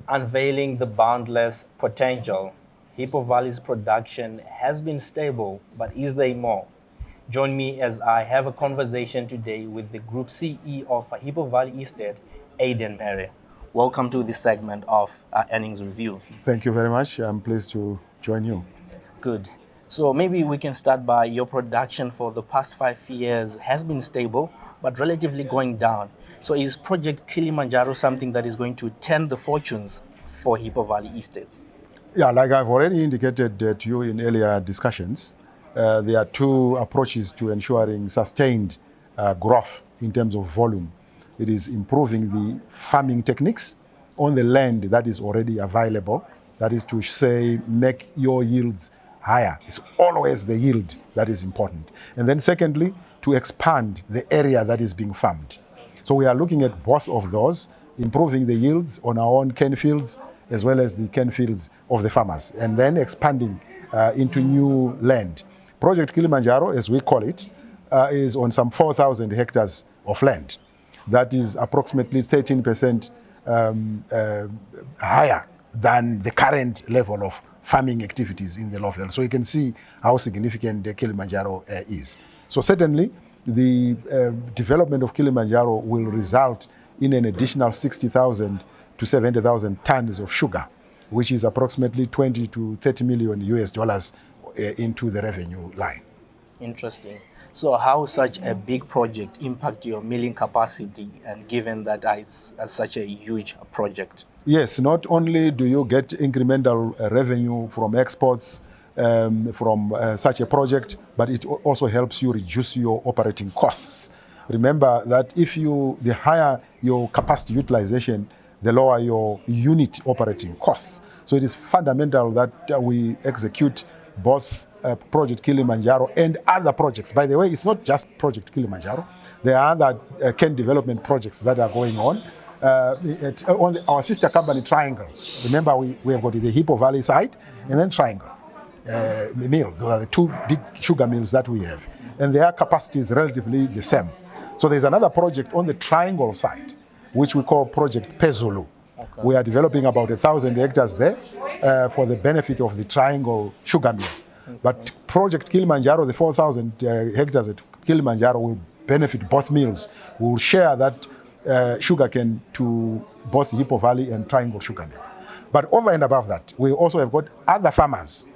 Unveiling the boundless potential. Hippo Valley's production has been stable, but is there more? Join me as I have a conversation today with the Group CEO of Hippo Valley Estate, Aiden Mhere. Welcome to this segment of our earnings review. Thank you very much. I'm pleased to join you. Good. So maybe we can start by your production for the past 5 years has been stable, but relatively going down. So is Project Kilimanjaro something that is going to turn the fortunes for Hippo Valley Estates? Yeah, like I've already indicated to you in earlier discussions, there are two approaches to ensuring sustained growth in terms of volume. It is improving the farming techniques on the land that is already available. That is to say, make your yields higher. It's always the yield that is important. And then secondly, to expand the area that is being farmed. So we are looking at both of those, improving the yields on our own cane fields as well as the cane fields of the farmers, and then expanding into new land. Project Kilimanjaro, as we call it, is on some 4,000 hectares of land. That is approximately 13% higher than the current level of farming activities in the Lowveld. So you can see how significant the Kilimanjaro is. So certainly, the development of Kilimanjaro will result in an additional 60,000 to 70,000 tons of sugar, which is approximately 20 to 30 million US dollars into the revenue line. Interesting. So how such a big project impact your milling capacity, and given that it's such a huge project? Yes, not only do you get incremental revenue from exports from such a project, but it also helps you reduce your operating costs. Remember that the higher your capacity utilization, the lower your unit operating costs. So it is fundamental that we execute both Project Kilimanjaro and other projects. By the way, it's not just Project Kilimanjaro. There are other cane development projects that are going on. On our sister company, Triangle. Remember, we have got the Hippo Valley side and then Triangle. The mills, those are the two big sugar mills that we have. And their capacity is relatively the same. So there's another project on the Triangle side, which we call Project Pezulu. Okay. We are developing about 1,000 hectares there for the benefit of the Triangle sugar mill. Okay. But Project Kilimanjaro, the 4,000 hectares at Kilimanjaro will benefit both mills. We will share that sugar cane to both Hippo Valley and Triangle sugar mill. But over and above that, we also have got other farmers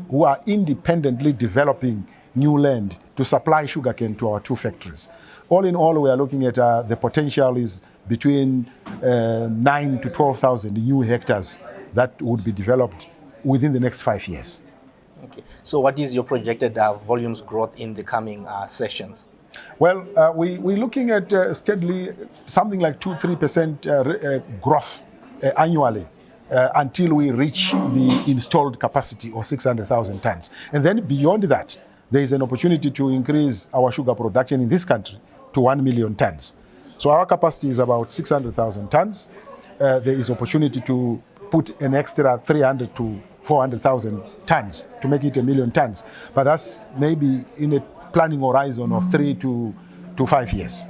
who are independently developing new land to supply sugarcane to our two factories. All in all, we are looking at the potential is between 9 to 12,000 new hectares that would be developed within the next 5 years. Okay. So what is your projected volumes growth in the coming sessions? Well, we're looking at steadily something like 2-3% growth annually until we reach the installed capacity of 600,000 tons. And then beyond that, there is an opportunity to increase our sugar production in this country to 1 million tons. So our capacity is about 600,000 tons. There is opportunity to put an extra 300 to 400,000 tons to make it 1 million tons. But that's maybe in a planning horizon of 3 to 5 years.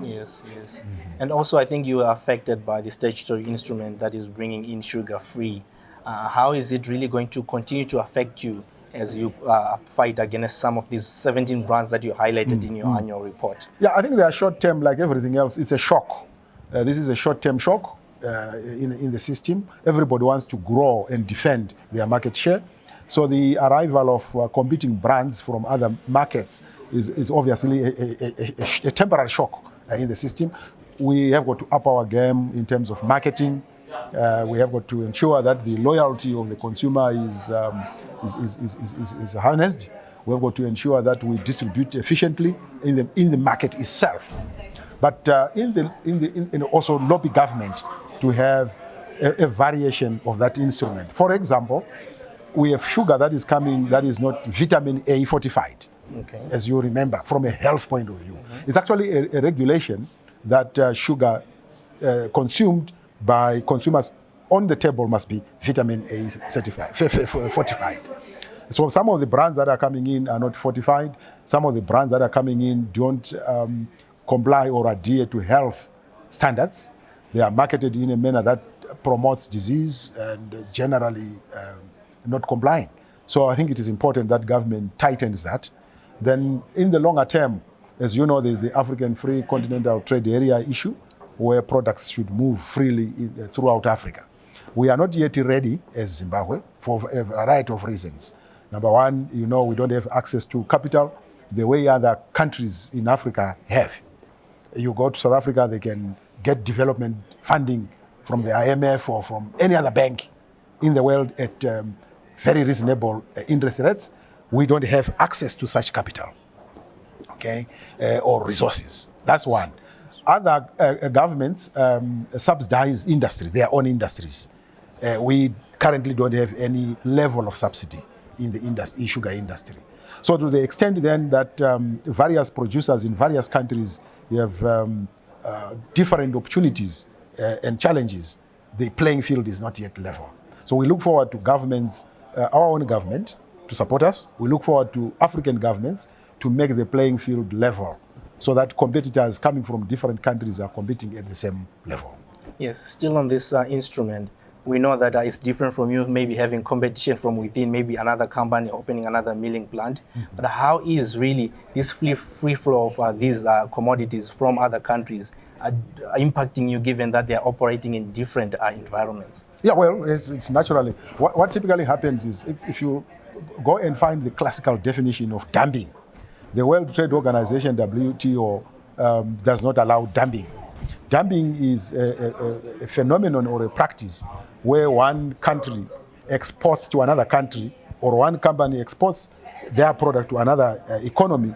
Yes. Mm-hmm. And also I think you are affected by the statutory instrument that is bringing in sugar-free. How is it really going to continue to affect you as you fight against some of these 17 brands that you highlighted in your annual report? Yeah, I think they are short-term like everything else. It's a shock. This is a short-term shock in the system. Everybody wants to grow and defend their market share. So the arrival of competing brands from other markets is obviously a temporary shock in the system. We have got to up our game in terms of marketing. We have got to ensure that the loyalty of the consumer is harnessed. We have got to ensure that we distribute efficiently in the market itself. But in also lobby government to have a variation of that instrument. For example, we have sugar that is coming that is not vitamin A fortified, as you remember, from a health point of view. Mm-hmm. It's actually a regulation that sugar consumed by consumers on the table must be vitamin A certified, fortified. So some of the brands that are coming in are not fortified. Some of the brands that are coming in don't comply or adhere to health standards. They are marketed in a manner that promotes disease and generally not complying. So I think it is important that government tightens that. Then in the longer term, as you know, there's the African Free Continental Trade Area issue, where products should move freely throughout Africa. We are not yet ready as Zimbabwe for a variety of reasons. Number one, we don't have access to capital the way other countries in Africa have. You go to South Africa, they can get development funding from the IMF or from any other bank in the world at very reasonable interest rates. We don't have access to such capital, okay, or resources. That's one. Other governments subsidize industries, their own industries. We currently don't have any level of subsidy in the sugar industry. So to the extent then that various producers in various countries have different opportunities and challenges, the playing field is not yet level. So we look forward to governments, our own government, to support us. We look forward to African governments to make the playing field level so that competitors coming from different countries are competing at the same level. Yes, still on this instrument, we know that it's different from you maybe having competition from within, maybe another company opening another milling plant. Mm-hmm. But how is really this free flow of these commodities from other countries impacting you, given that they are operating in different environments? Yeah, well, it's naturally. What typically happens is if you go and find the classical definition of dumping, the World Trade Organization, WTO, does not allow dumping. Dumping is a phenomenon or a practice where one country exports to another country, or one company exports their product to another economy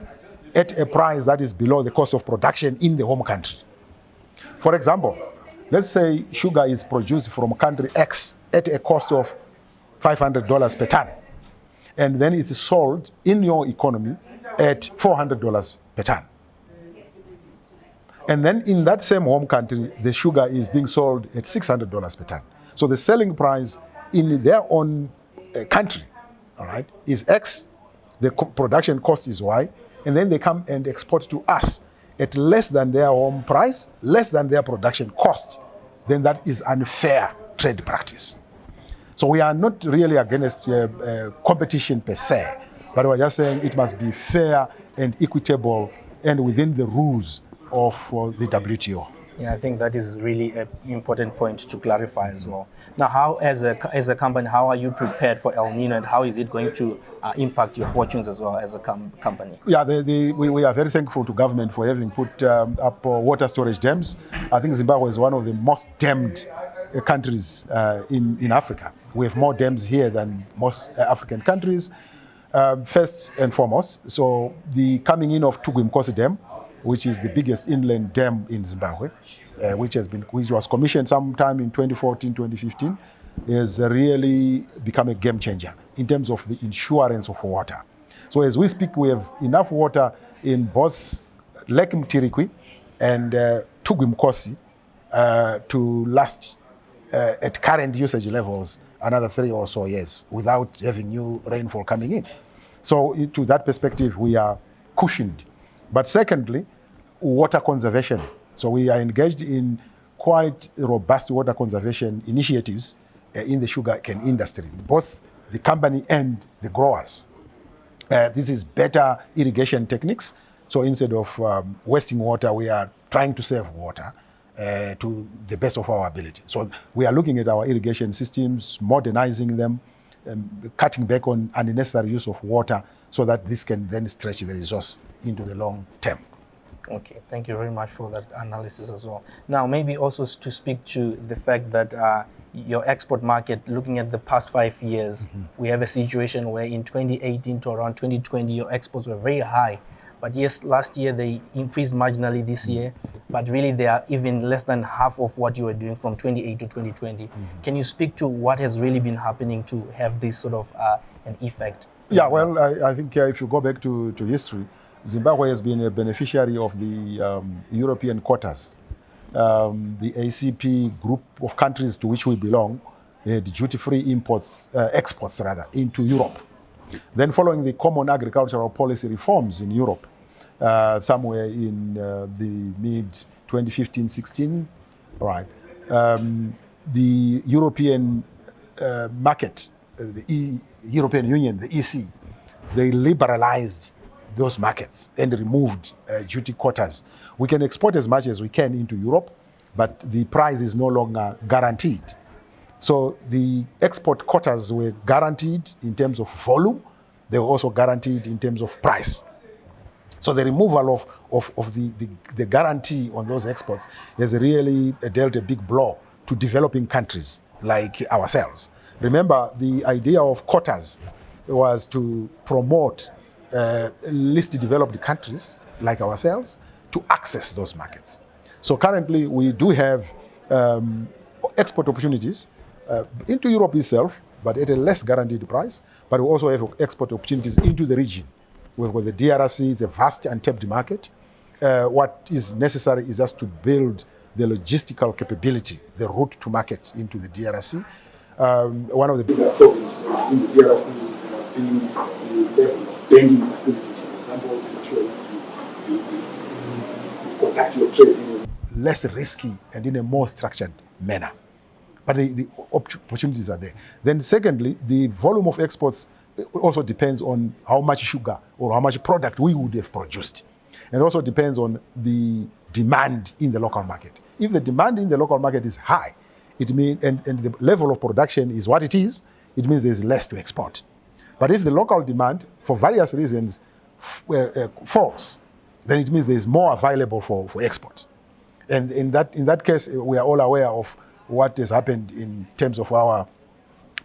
at a price that is below the cost of production in the home country. For example, let's say sugar is produced from country X at a cost of $500 per ton, and then it's sold in your economy at $400 per ton. And then in that same home country, the sugar is being sold at $600 per ton. So the selling price in their own country, all right, is X, the production cost is Y, and then they come and export to us at less than their home price, less than their production cost. Then that is unfair trade practice. So we are not really against competition per se, but we're just saying it must be fair and equitable and within the rules of the WTO. Yeah, I think that is really an important point to clarify as well. Now, how, as a company, how are you prepared for El Nino, and how is it going to impact your fortunes as well as a company? Yeah, we are very thankful to government for having put up water storage dams. I think Zimbabwe is one of the most dammed countries in Africa. We have more dams here than most African countries, first and foremost. So the coming in of Tugwimkosi Dam, which is the biggest inland dam in Zimbabwe, which was commissioned sometime in 2014, 2015, has really become a game changer in terms of the insurance of water. So as we speak, we have enough water in both Lake Mtirikwi and Tugwimkosi to last at current usage levels another 3 or so years without having new rainfall coming in. So to that perspective, we are cushioned. But secondly, water conservation. So we are engaged in quite robust water conservation initiatives in the sugarcane industry, both the company and the growers. This is better irrigation techniques. So instead of wasting water, we are trying to save water to the best of our ability. So we are looking at our irrigation systems, modernizing them, cutting back on unnecessary use of water so that this can then stretch the resource into the long term. Okay, thank you very much for that analysis as well. Now, maybe also to speak to the fact that your export market, looking at the past 5 years, we have a situation where in 2018 to around 2020, your exports were very high. But yes, last year they increased marginally this year, but really they are even less than half of what you were doing from 2018 to 2020. Can you speak to what has really been happening to have this sort of an effect? Yeah, well, I think if you go back to history, Zimbabwe has been a beneficiary of the European quotas. The ACP group of countries to which we belong had duty-free exports into Europe. Then following the common agricultural policy reforms in Europe, somewhere in the mid 2015-16, right, the European market, European Union, the EC, they liberalized those markets and removed duty quotas. We can export as much as we can into Europe, but the price is no longer guaranteed. So the export quotas were guaranteed in terms of volume. They were also guaranteed in terms of price. So the removal of the guarantee on those exports has really dealt a big blow to developing countries like ourselves. Remember, the idea of quotas was to promote least developed countries like ourselves to access those markets. So currently we do have export opportunities into Europe itself, but at a less guaranteed price. But we also have export opportunities into the region. We've got the DRC, it's a vast untapped market. What is necessary is just to build the logistical capability, the route to market into the DRC. One of the bigger problems in the DRC being the level of banking facilities, for example, to ensure that you conduct your trade in a less risky and in a more structured manner. But the opportunities are there. Then secondly, the volume of exports also depends on how much sugar or how much product we would have produced. And also depends on the demand in the local market. If the demand in the local market is high, it means, and the level of production is what it means there's less to export. But if the local demand, for various reasons, falls, then it means there's more available for export. And in that case, we are all aware of what has happened in terms of our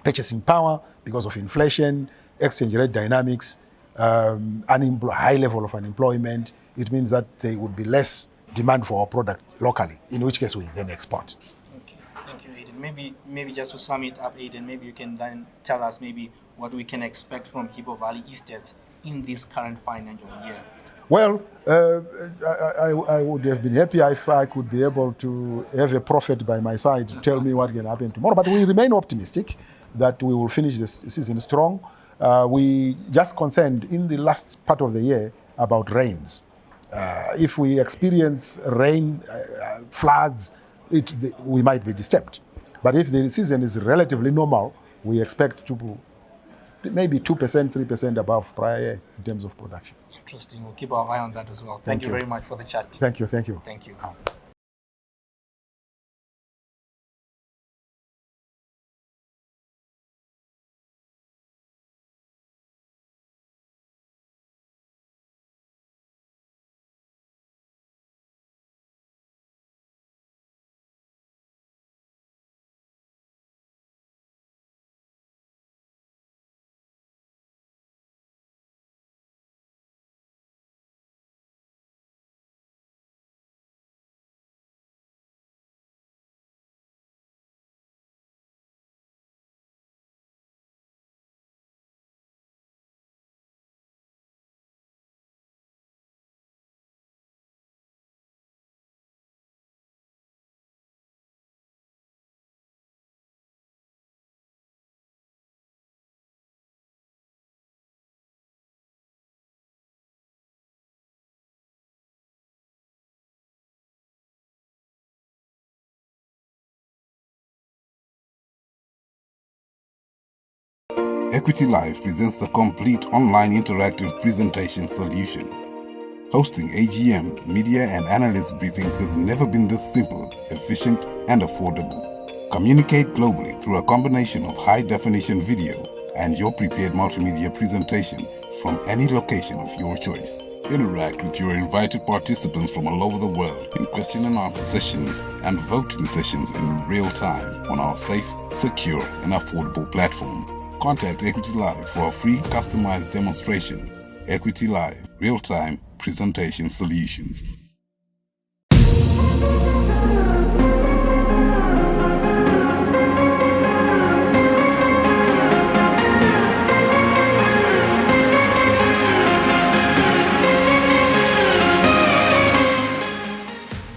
purchasing power because of inflation, exchange rate dynamics, high level of unemployment. It means that there would be less demand for our product locally, in which case we then export. Okay, thank you, Aiden. Maybe just to sum it up, Aiden, maybe you can then tell us maybe what we can expect from Hippo Valley Estates in this current financial year. Well, I would have been happy if I could be able to have a prophet by my side to tell me what can happen tomorrow. But we remain optimistic that we will finish this season strong. We just concerned in the last part of the year about rains. If we experience rain, floods, we might be disturbed. But if the season is relatively normal, we expect to maybe 2%, 3% above prior year in terms of production. Interesting. We'll keep our eye on that as well. Thank you very much for the chat. Thank you. Thank you. Equity Live presents the complete online interactive presentation solution. Hosting AGMs, media and analyst briefings has never been this simple, efficient and affordable. Communicate globally through a combination of high-definition video and your prepared multimedia presentation from any location of your choice. Interact with your invited participants from all over the world in question and answer sessions and voting sessions in real time on our safe, secure and affordable platform. Contact Equity Live for a free customized demonstration. Equity Live, real-time presentation solutions.